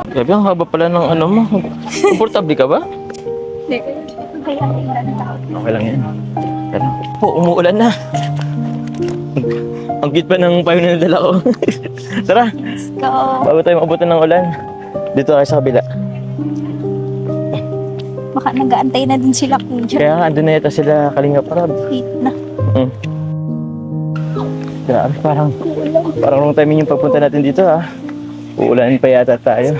Grabe, ang haba pala ng ano mo. Komportable ka ba? Okay lang yan. Pero, umuulan na. Ang cute pa ng payo na nadala ko. Tara, Let's go. bago tayo makabutan ng ulan. Dito tayo sa kabila. Baka nag-aantay na din sila kuya. Kaya nga, andun na yata sila Kalinga Prab. Wait na. Grabe, parang wrong timing yung pagpunta natin dito ha. Uulanin pa yata tayo.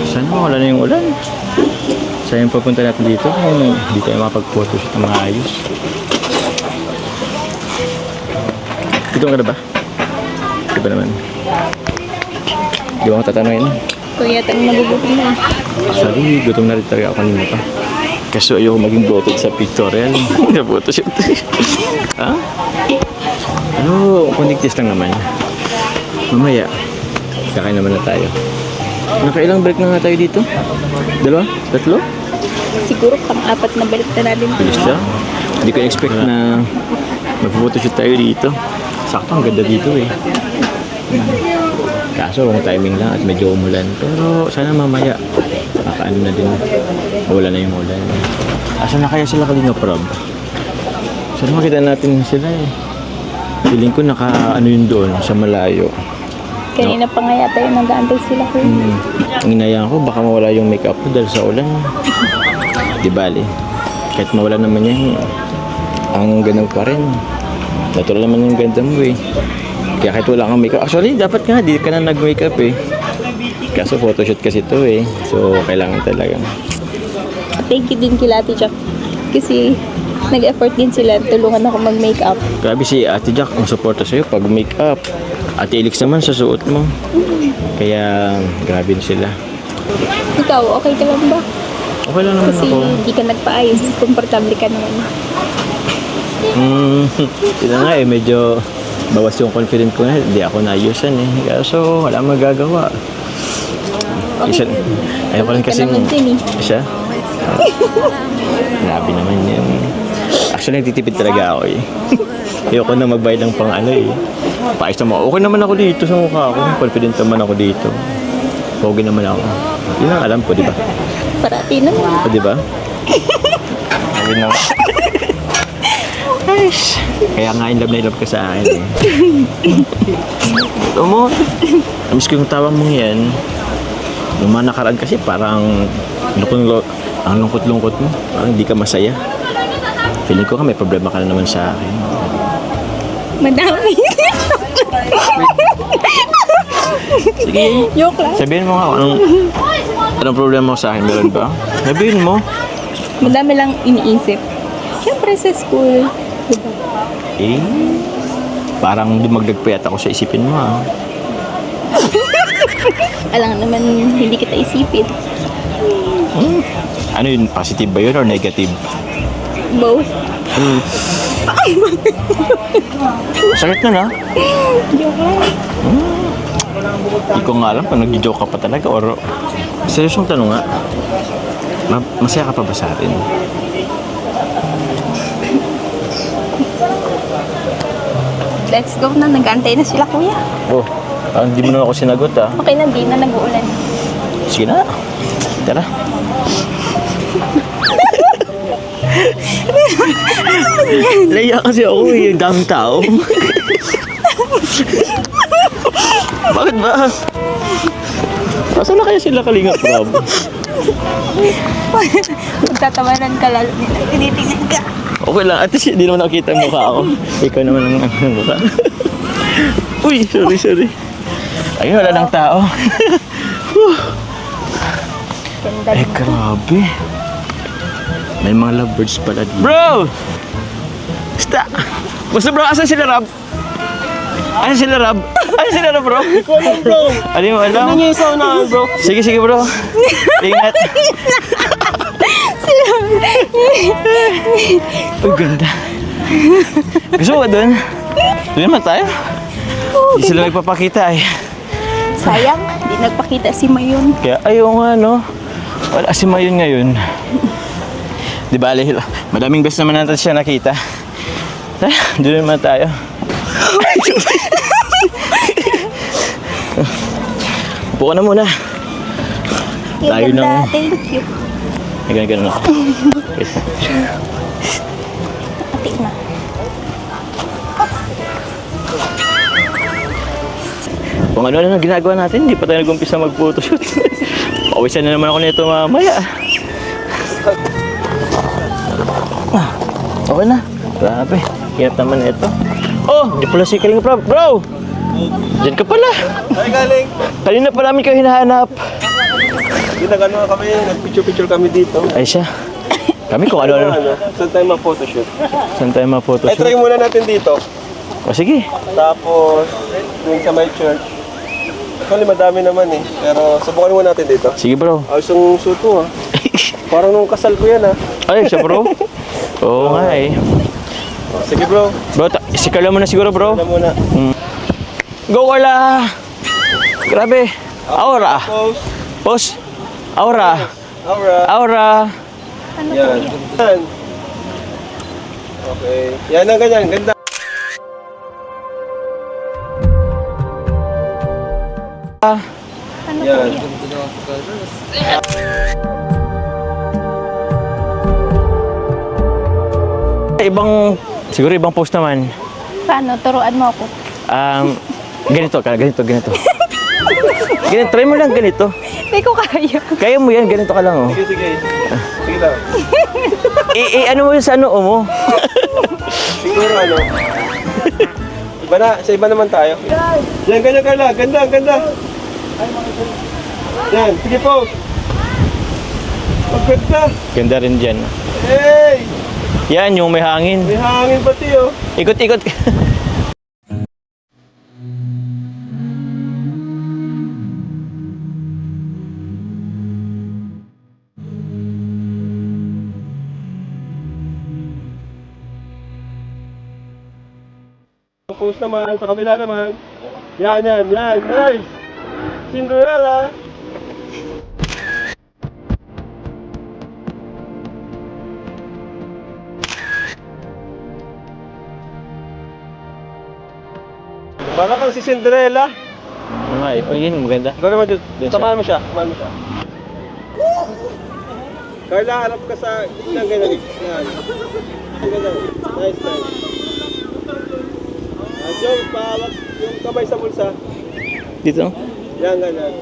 Sana wala na yung ulan. Sayang pagpunta natin dito kung hindi tayo makapag-photoshoot ng maayos. Gutom ka na ba? Di ba naman? Di ba ako tatanungin? Kuya, tanong nagugutom na. Sorry, gutom na rin talaga ako kanina pa. Kasi ayoko maging bloated sa pictorial. Sa photoshoot. Ha? Ano, konting lang naman. Mamaya, kakain naman na tayo. Nakailang break na nga tayo dito? 2? 3? Siguro pang-apat na balik na natin. Bilis siya. Hindi ko expect na mag-photoshoot tayo dito. Sakto, ang ganda dito eh. Kaso, wrong timing lang at medyo umulan. Pero sana mamaya, makaano na din. Wala na yung ulan. Asa na kaya sila Kalinga Prab? Sana makita natin sila eh. Feeling ko naka-ano yun doon sa malayo. Kanina pa nga yata yung nag-aantay sila kuya. Ang inayaan ko, baka mawala yung makeup ko dahil sa ulan. Di bali. Kahit mawala naman yan, ang ganda pa rin. Natural naman yung ganda mo eh. Kaya kahit wala kang makeup. Actually, dapat nga, di ka na nag-makeup eh. Kaso photoshoot kasi to eh. So, kailangan talaga. Thank you din kila Ate Jack. Kasi nag-effort din sila. Tulungan ako mag-makeup. Grabe si Ate Jack, ang suporta sa'yo pag makeup. Ate Elix naman sa suot mo. Kaya, grabe din sila. Ikaw, okay ka lang ba? Okay lang naman Kasi ako. hindi ka nagpaayos. Komportable ka naman. Yun na nga eh, medyo bawas yung confident ko na. Hindi ako naayusan eh. Kaso, wala magagawa. Okay. Ayaw ko rin Okay ka kasing... naman din eh. Siya? Grabe naman yan. Actually, nagtitipid talaga ako eh. Ayoko na magbayad ng pang ano eh. Paayos naman. Okay naman ako dito sa mukha ko. Confident naman ako dito. Pogi naman ako. Yun ang alam ko, di ba? Parati naman. O, di ba? Ayun na. Kaya nga in love na in love ka sa akin eh. Ito mo. Namiss ko yung tawag mong yan. Nung mga nakaraan kasi parang ang lungkot-lungkot mo. Parang hindi ka masaya. Feeling ko ka may problema ka na naman sa akin. Madami. Sige. Joke lang. Sabihin mo nga anong problema mo sa akin. Meron ba? Sabihin mo. Madami lang iniisip. Siyempre sa school. Diba? Eh, parang dumagdag pa yata ako sa isipin mo ah. Alam naman hindi kita isipin. Ano yun? Positive ba yun or negative? Both. Sakit na na. Joke lang. Hindi ko nga alam kung nag-joke ka pa talaga or... Seryosong tanong nga. Masaya ka pa ba sa atin? Let's go na. Nag-aantay na sila kuya. Oh, hindi mo na ako sinagot ah. Okay na, di na nag-uulan. Sige na. Tara. Laya kasi ako eh. Ang daming tao. Bakit ba? Asan na kaya sila Kalinga Prab? Magtatawanan ka lalo nila. Tinitingnan ka. Okay lang. At least hindi naman nakita ang mukha ako. Ikaw naman ang mukha. Uy, sorry. Ayun, wala lang tao. Ganda Eh, grabe. May mga lovebirds pala dito. Bro! Basta! Basta bro, asan sila Rab? Asan sila Rab? Asan sila Rab, bro? Ikaw lang, bro. Ano yung alam? Ano niyo isa na, bro? Sige, bro. Ingat. Uy, ganda. Gusto mo ba dun? Doon naman tayo. Hindi sila nagpapakita eh. Sayang, di nagpakita si Mayon. Kaya ayaw nga, no? Wala si Mayon ngayon. Di ba, madaming beses naman natin siya nakita. Tara, doon naman tayo. Upo ka na muna. Tayo Ganda, ng- thank you. Ganun ako. Wait. Ate na. Kung ano na ginagawa natin, hindi pa tayo nag-umpisa mag-photoshoot. Pawisan na naman ako nito mamaya. Okay na. Grabe. Hirap naman ito. Oh, di pala si Kalinga Prab. Bro! Diyan ka pala. Ay, galing. Kanina pa namin kayo hinahanap. Ginagano kami, nag-picture-picture kami dito. Ay siya. Kami kung ano-ano. Saan tayo ma-photoshoot? Saan tayo Ay, ma-photoshoot? try muna natin dito. O sige. Tapos, yung sa my church. Actually, madami naman eh. Pero, subukan muna natin dito. Sige bro. Ayos yung suto ah. Parang nung kasal ko yan ah. Ay, siya bro. Oo nga eh. Sige bro, Bro, isikala mo na siguro bro. na muna. Go Carla! Grabe. Aura. Pose. Pause. Aura. Aura. Aura. Yan. Yan. Okay. Yan ang ganyan. Ganda. Ano Yan. po yan? Siguro ibang post naman. Paano? Turuan mo ako. Ganito. Ganito. Ganito, try mo lang ganito. Hindi ko kaya. Kaya mo yan, ganito ka lang oh. Sige, sige. Sige lang. Ano mo yun sa ano mo? Siguro ano. Iba na, sa iba naman tayo. Yan, ganyan Carla. Ganda, ganda. Yan, sige pose. Maganda. Ganda rin dyan. Hey! Yan, yung may hangin. May hangin pati oh. Ikot-ikot. Pose naman, sa kabila naman. Yan, yan, yan. Nice! Cinderella! Para kang si Cinderella. Ano nga, yun, maganda. Ikaw naman dito. Dun siya. Samahan mo siya. Samahan mo siya. Carla, harap ka sa gitnang ganyan. Yan. Ganyan. Nice, nice. Joe, pahawak yung kamay sa bulsa. Dito? Yan, ganyan.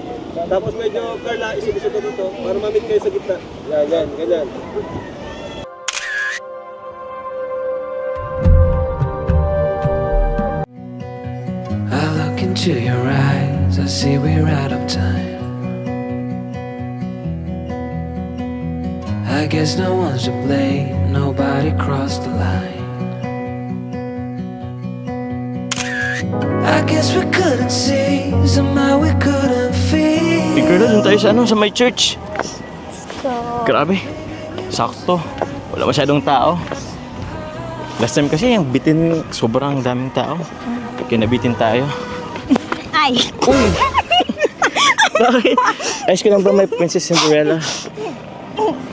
Tapos medyo, Carla, isip-isip ka dito para ma-meet kayo sa gitna. Yan, yan, ganyan. I look into your eyes, I see we're out of time. I guess no one's to blame, nobody crossed the line. I guess we couldn't see, somehow we couldn't feel. Tignan doon tayo sa ano, sa my church. So, Grabe. Sakto. Wala masyadong tao. Last time kasi yung bitin, sobrang daming tao. Kinabitin tayo. ay! Uy! Bakit? Ayos ko lang ba may Princess Cinderella?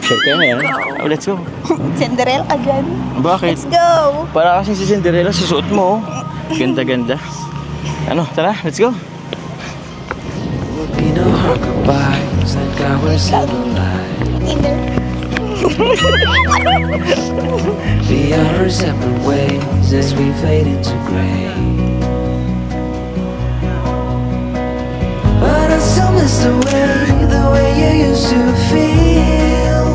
Sure ka na yan? Oh, let's go. Cinderella ka dyan. Bakit? Let's go! Para kasi si Cinderella, susuot mo. Oh. Ganda-ganda. Ano, tara, let's go. Be no hard goodbyes, thank God we're still alive. Be on our separate ways as we fade into gray. But I still miss the way you used to feel.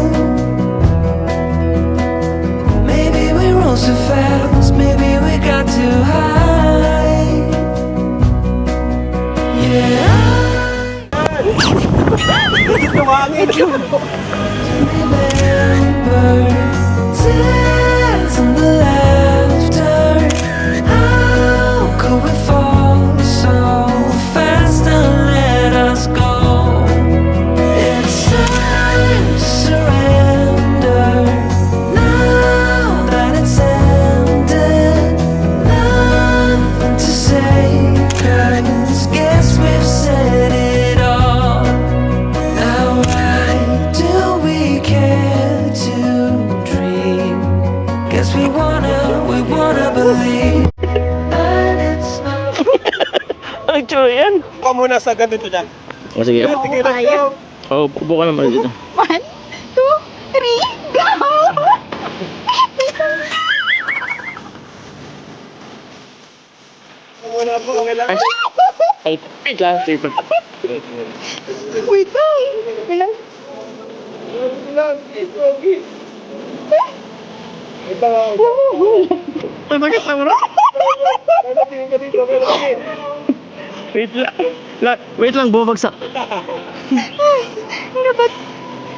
Maybe we rose too fast, maybe we got too high. Yeah. Tumangin! Remember tears and the laughter. How could we fall so fast and let us go? It's time to surrender. Now that it's ended, nothing to say, 'cause guess we've said it all. Now why do we ka muna sa ganito dyan. O sige. Tingin lang. Oh, upo ka naman dito. 1, 2, 3, go! Muna po, okay lang. Ay, wait lang. Wait lang. Ilan? Lang, ito, okay. Ito nga. Ay, bakit naman? Tingin ka dito, okay lang. Wait lang. Wait lang, bumagsak. Ano ba?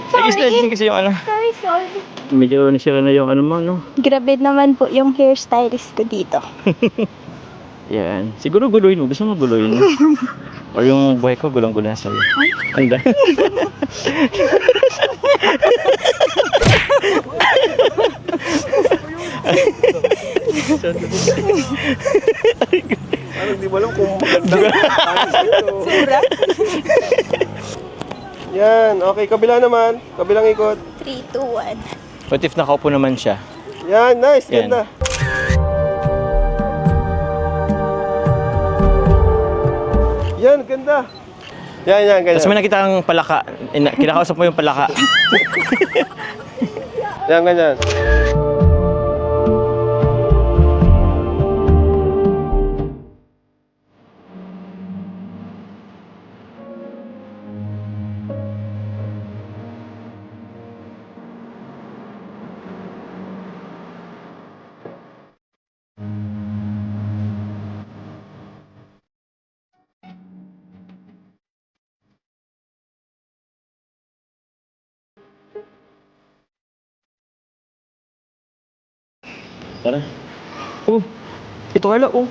Nag-sliding kasi yung ano. Sorry. Medyo nasira na yung ano mo, no? Grabe naman po yung hairstylist ko dito. Yan. Siguro guluhin mo. Gusto mo guluhin mo? O yung buhay ko, gulang-gulang sa'yo. Anda. Parang di mo alam kung maganda. Sura. Yan, okay. Kabila naman. Kabilang ikot. 3, 2, 1. What if nakaupo naman siya? Yan, nice. Yan. Ganda. Yan, ganda. Yan, ganyan. Tapos may nakita kang palaka. Kinakausap mo yung palaka. Yan, ganyan. Tara. Oh, ito Carla, oh.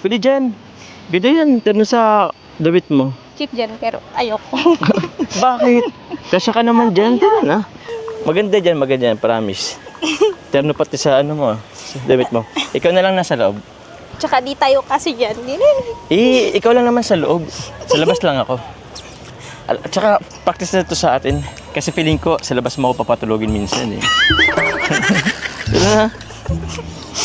Pwede dyan. Ganda yan, terno sa damit mo. Cheap dyan, pero ayoko. Bakit? Kasya ka naman dyan. Tara na. Maganda dyan, promise. Terno pati sa ano mo, sa damit mo. Ikaw na lang nasa loob. Tsaka di tayo kasi dyan. Ikaw lang naman sa loob. Sa labas lang ako. At saka, practice na to sa atin. Kasi feeling ko, sa labas mo ako papatulogin minsan eh. Tara na.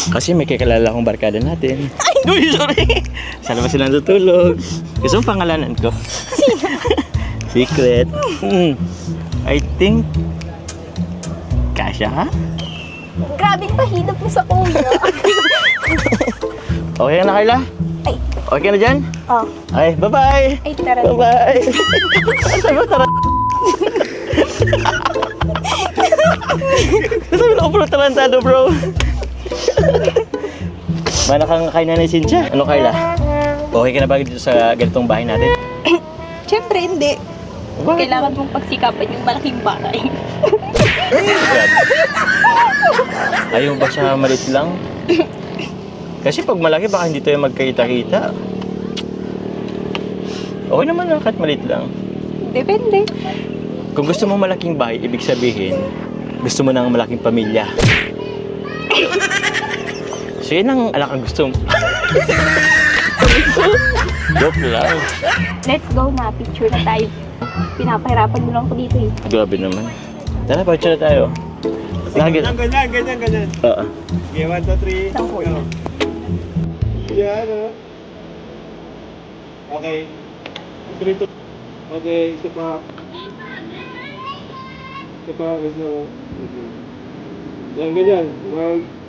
Kasi may kakilala akong barkada natin. Uy, sorry! Sa labas silang tutulog. Gusto mong pangalanan ko? Secret. I think... Kasya ka? Grabe pahidap mo sa kuya. Okay na, Carla? Ay. Okay na dyan? Oh. Ay, bye-bye! Ay, tara. Bye-bye! Sabi mo, tara! Sabi na ako, bro, tarantado, bro! Mana kang kainan ni Cynthia? Ano, Carla? Okay ka na ba dito sa ganitong bahay natin? Siyempre, hindi. Bakit? Kailangan mong pagsikapan yung malaking bahay. Ayaw ba siya malit lang? Kasi pag malaki, baka hindi tayo magkita-kita. Okay naman lang, kahit malit lang. Depende. Kung gusto mo malaking bahay, ibig sabihin, gusto mo ng malaking pamilya. So yun ang anak ang gusto mo. Joke lang. Let's go na. Picture na tayo. Pinapahirapan mo lang ko dito eh. Grabe naman. Tara, picture na tayo. Ganyan. Oo. Okay, 1, 2, 3. Isang kuya. Go. Yan, Okay. 3, 2. Okay, ito pa. Gusto mo. Yan, ganyan.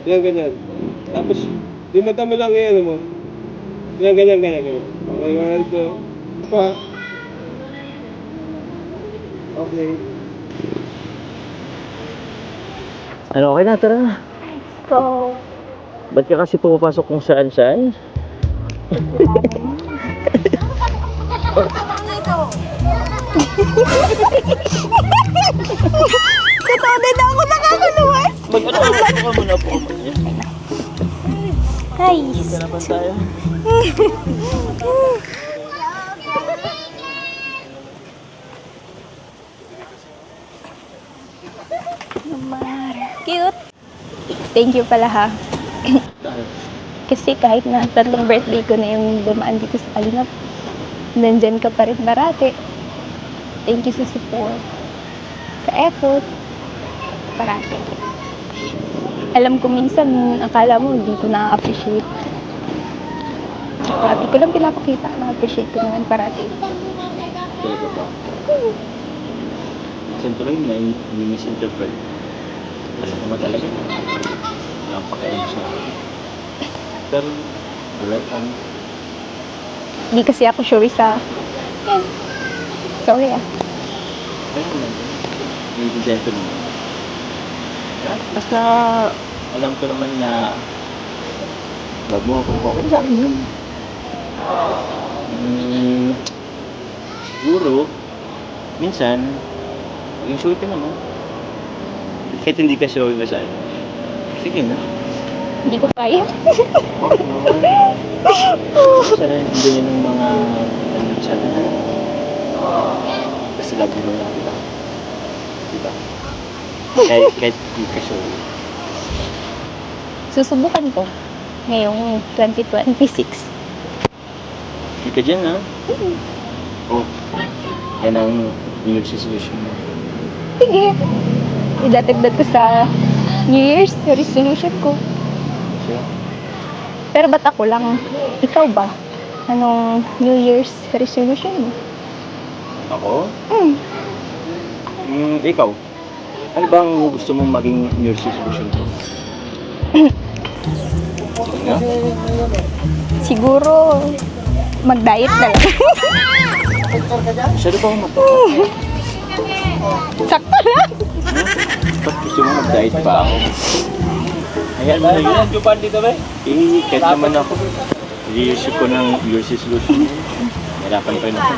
Yan, ganyan. Tapos, di madami lang yan, mo. Yan, ganyan. Okay, 1, 2. Pa. Okay. Ano, okay na, tara. So, Ba't ka kasi pumapasok kung saan-saan? totoo din ako nakakaluwas. Mag-ano ka muna po. Guys. Hanapan tayo. Cute. Thank you pala ha. Kasi kahit na 3 birthday ko na yung dumaan dito sa Kalingap, nandyan ka pa rin parati. Thank you sa support, sa effort, parati. Alam ko minsan, akala mo hindi ko na-appreciate. Hindi ko lang pinapakita. Na-appreciate ko naman parati. Talaga ba? Minsan tuloy na i-misinterpret. Alam ko naman talaga. Walang pakialam siya. Pero, wala kang Hindi kasi ako sure sa... Yan. Sorry ah. ayun naman. Naiintindihan ko naman. Basta, alam ko naman na wag mo ako okay sa akin yun. Siguro, minsan, yung show ka naman. Kahit hindi ka show masyado. Sige na. Hindi ko kaya. Sana hindi yun ng mga ano masyado na. Basta lagi mo lang kita. Diba? Kahit hindi ka show. Susubukan ko. Ngayong 2026. Hindi ka dyan, ha? Oh. Yan ang New Year's resolution mo. Sige. Idatagdag ko sa New Year's resolution ko. Sure. Pero ba't ako lang? Ikaw ba? Anong New Year's resolution mo? Ako? Ikaw? Ano bang gusto mong maging New Year's resolution ko? Yeah? Siguro, mag-diet na lang. Masyado ba akong mata? Sakto lang. Ba't gusto mo mag-diet pa ako? Ayan mo na yun. Jupan dito ba? Kahit naman ako. I-issue ko ng New Year's resolution. Hirapan pa rin ako.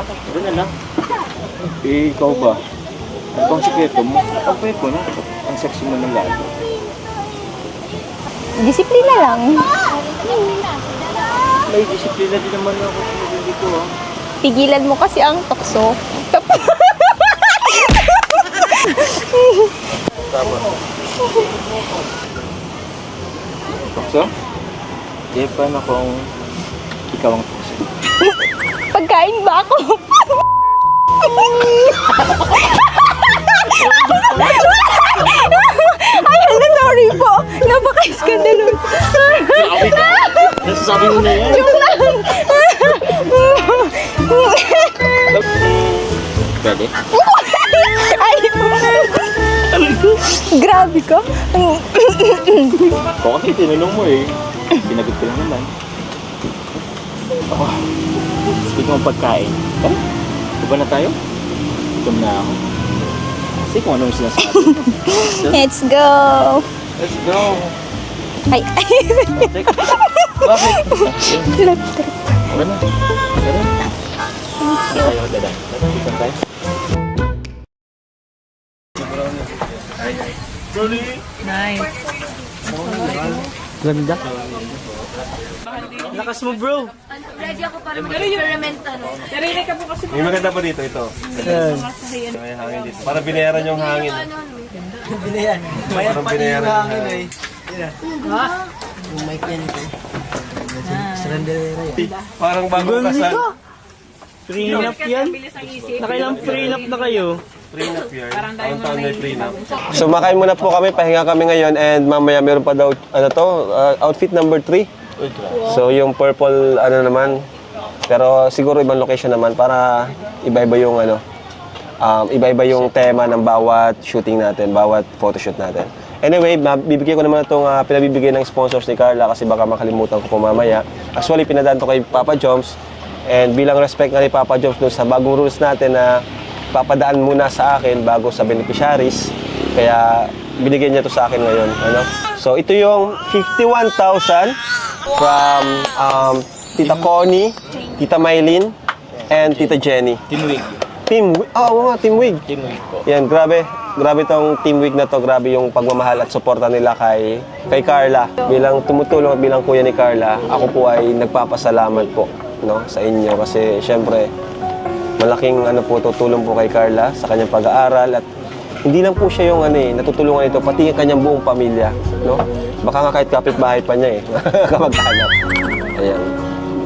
Pero na lang. Ikaw ba? Ano bang sikreto mo? Ang pwede ko na. Ang sexy mo ng lalo. Disiplina lang. May disiplina din naman ako sa nabili ko, ha? Pigilan mo kasi ang tukso. Tama. Tukso? Di pa na kung ikaw ang tukso. Pagkain ba ako? Ayun na, sorry po. Napaka-skandalo. Nasasabi mo na yan. Pwede? Ay, grabe ka. Kung kasi tinanong mo eh. Sinagot ko lang naman. Oh, speaking of pagkain. Tara, diba na tayo? Gutom na ako. Kasi kung anong sinasabi. Let's go. Let's go. Ay, Teka, bakit? laptop. Tara na. Tara. Tayo, dada. Tara, dito tayo. Ganda. Lakas mo, bro. Ready ako para mag-experiment, ano. May maganda pa dito, ito. May hangin dito. Para binayaran yung hangin. Parang binayaran yung hangin. Parang bagong kasal. Prenup yan? Nakailang prenup na kayo? Prenup yan. Taon-taon may prenup. Sumakay muna po kami, pahinga kami ngayon and mamaya meron pa daw, outfit number 3. So yung purple naman, pero siguro ibang location naman para iba-iba yung iba-iba yung tema ng bawat shooting natin, bawat photoshoot natin. Anyway, bibigyan ko naman itong pinabibigay ng sponsors ni Carla kasi baka makalimutan ko po mamaya. Actually, pinadaan to kay Papa Joms and bilang respect nga ni Papa Joms dun sa bagong rules natin na papadaan muna sa akin bago sa beneficiaries. Kaya binigyan niya to sa akin ngayon. So ito yung 51,000 from Tita Connie, Tita Maylin, and Tita Jenny. Team Wig. Team Wig. Team Wig po. Yan, grabe tong Team Wig na to. Grabe yung pagmamahal at suporta nila kay Carla. Bilang tumutulong at bilang kuya ni Carla, ako po ay nagpapasalamat po sa inyo kasi syempre malaking tutulong po kay Carla sa kanyang pag-aaral at hindi lang po siya yung natutulungan ito, pati yung kanyang buong pamilya, Baka nga kahit kapitbahay pa niya kamag-anak. Ayan.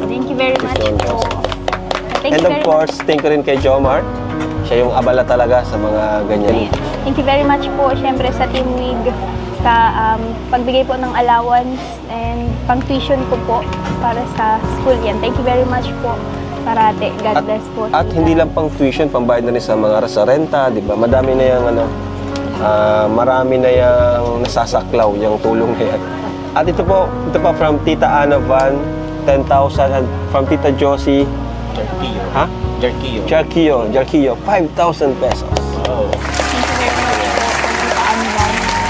Thank you very much po. Thank And you of very course, thank you rin kay Jomar. Siya yung abala talaga sa mga ganyan. Thank you very much po, syempre sa Team Wig, sa pagbigay po ng allowance and pang-tuition ko po para sa school yan. Thank you very much po, parate. God bless po. At hindi lang pang tuition, pambayad na rin sa mga sa renta, di ba? Madami na yung marami na yung nasasaklaw yung tulong na yan. At ito pa from Tita Ana Van, 10,000, and from Tita Josie, Jarquillo. ha? Jarquillo. Jarquillo, 5,000 pesos. Oh.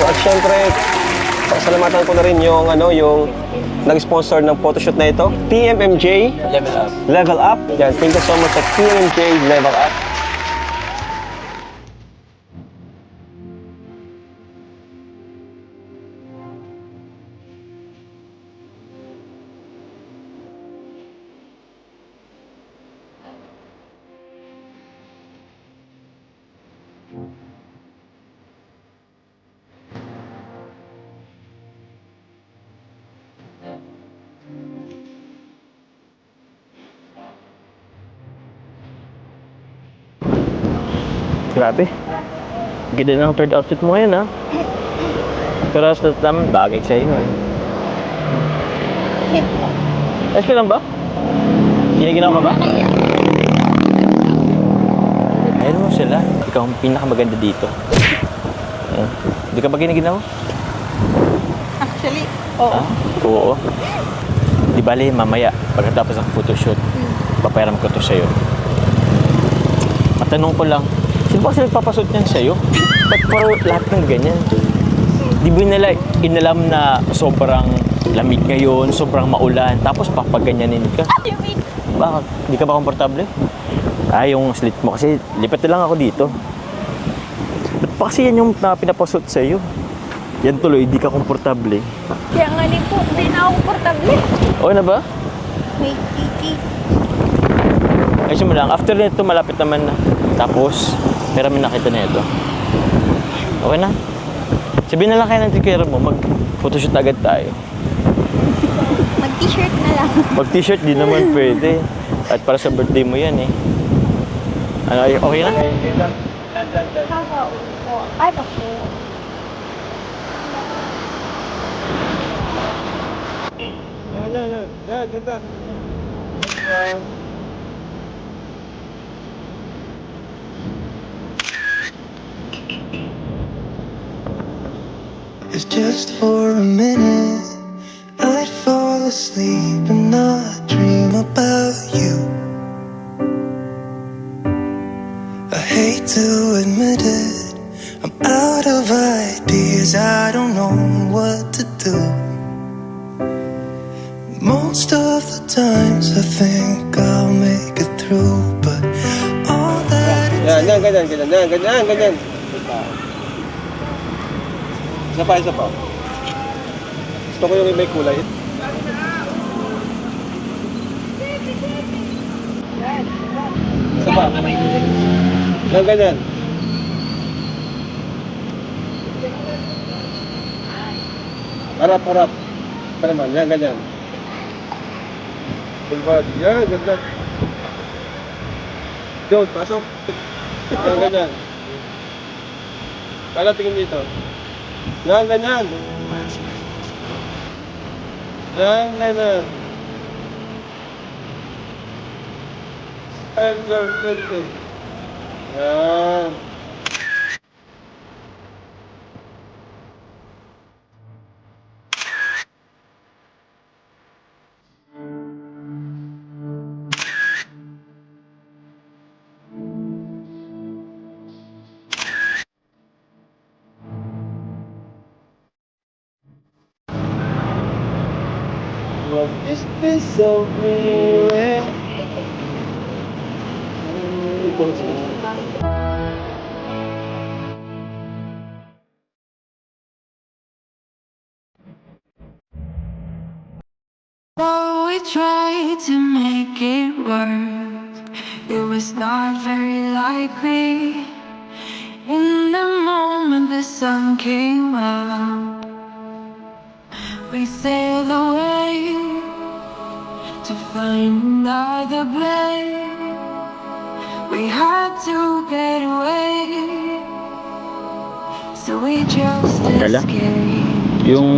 So at syempre, pasalamatan ko na rin yung nag-sponsor ng photoshoot na ito, TMMJ Level up. Level Up. Yan, thank you so much sa TMMJ Level Up. Grabe. Ganda ng third outfit mo ngayon, ha? Pero sa naman, bagay sa'yo, eh. Ayos ka lang ba? Ginaginaw ka ba? Ayun mo sila. Ikaw ang pinakamaganda dito. Hindi ka ba ginaginaw? Actually, oo. Oo. Di bali, mamaya, pagkatapos ng photoshoot, papayaram ko to sa'yo. Matanong ko lang, sino ba kasi nagpapasuot niyan sa'yo? Ba't paro lahat ng ganyan? Di ba nila inalam na sobrang lamig ngayon, sobrang maulan, tapos papaganyanin ka? Bakit? Di ka ba komportable? Yung slit mo kasi, lipat na lang ako dito. Ba't pa kasi yan yung pinapasuot sa'yo? Yan tuloy, di ka komportable. Kaya nga din po, hindi na ako komportable. Okay na ba? May kiki. Ayusin mo lang, after nito malapit naman na. Tapos, meron na nakita na ito. Okay na? Sabihin na lang kayo ng tikera mo, mag-photoshoot agad tayo. Mag-t-shirt na lang. Mag-t-shirt, di naman pwede. At para sa birthday mo yan, eh. Ano, okay na? Kakaupo. Ano po? Yan, ganda. If just for a minute I'd fall asleep and not dream about you. I hate to admit it, I'm out of ideas, I don't know what to do. Most of the times I think I'll make it through, but all that it Yan, ganyan. Isa pa. Gusto ko yung may kulay. Isa pa. Yan, ganyan. Harap. Pa naman, yan, ganyan. Full body. Yan, ganda. Doon, pasok. Yan, ganyan. Kala tingin dito. Yan, ganyan. Yan, ganyan. Yan. What is this of me? Though we tried to make it work, it was not very likely. In the moment the sun came up, we sailed away to find another place. We had to get away Kala? Yung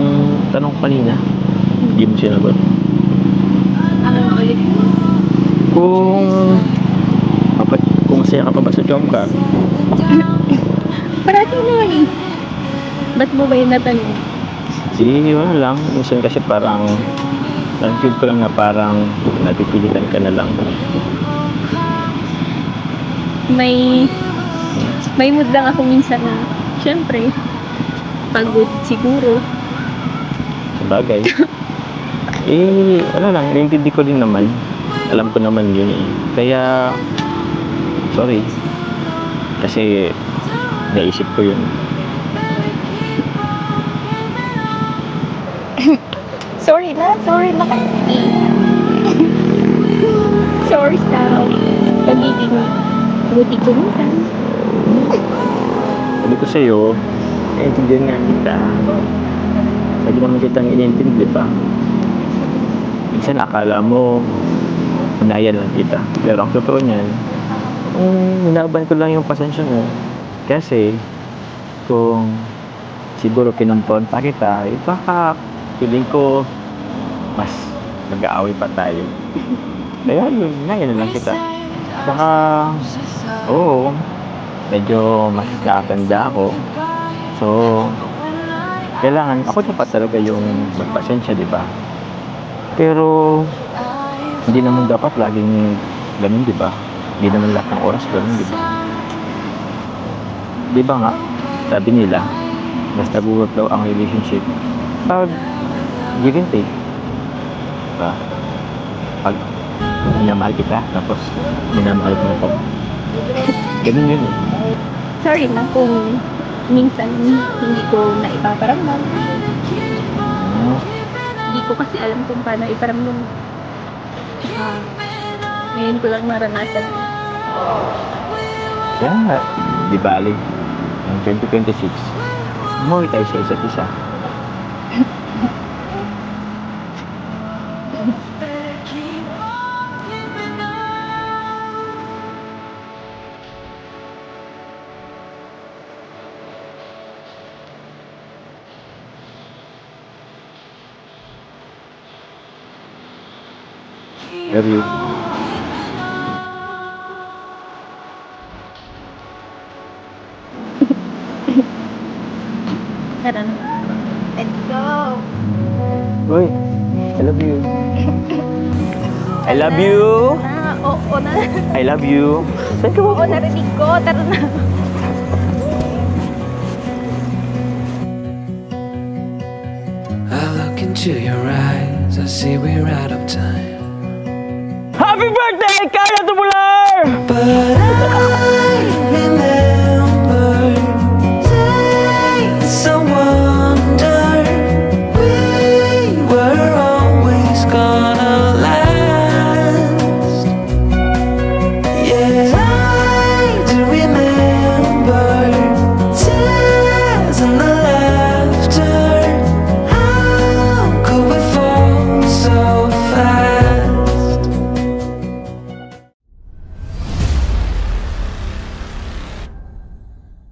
tanong kanina, hindi mo sinagot. Ang ulit. Kung masaya ka pa ba sa job ka? Parati naman eh. Ba't mo ba yung natanong? Wala lang. Minsan kasi parang feel ko lang na parang napipilitan ka na lang. May mood lang ako minsan na, syempre, pagod siguro. Sabagay. Ano lang, naintindi ko din naman. Alam ko naman yun eh. Kaya, sorry. Kasi, naisip ko yun. Sorry na kayo. Sorry sa pagiging buti ko minsan. Sabi ko sa'yo, naintindihan nga kita. Lagi naman kitang inintindi, di ba? Minsan akala mo, unayan lang kita. Pero ang totoo niyan, hinaban ko lang yung pasensya mo. Kasi, kung siguro kinumpon pa kita, baka feeling ko, mas nag-aaway pa tayo. Kaya yun, unayan na lang kita. Saka, oo, medyo mas nakatanda ako. So, kailangan, ako dapat talaga yung magpasensya, di ba? Pero, hindi naman dapat laging ganun, di ba? Hindi naman lahat ng oras ganun, di ba? Di ba nga, sabi nila, mas nag-work daw ang relationship pag give and take. Diba? Pag minamahal kita, tapos minamahal mo ako. Ganun yun eh. Sorry na kung minsan hindi ko na ipaparamdam. Hindi ko kasi alam kung paano iparamdam. Ngayon ko lang naranasan. Kaya nga, di bali, ang 2026, umuwi tayo sa isa't isa. Love you. Tara na. Let's go! Uy, I love you. I love you. Oo na. I love you. Saan ka Oo, ba? narinig ko. Tara na. I look into your eyes, I see we're out of time. Happy birthday, Carla Tubular! But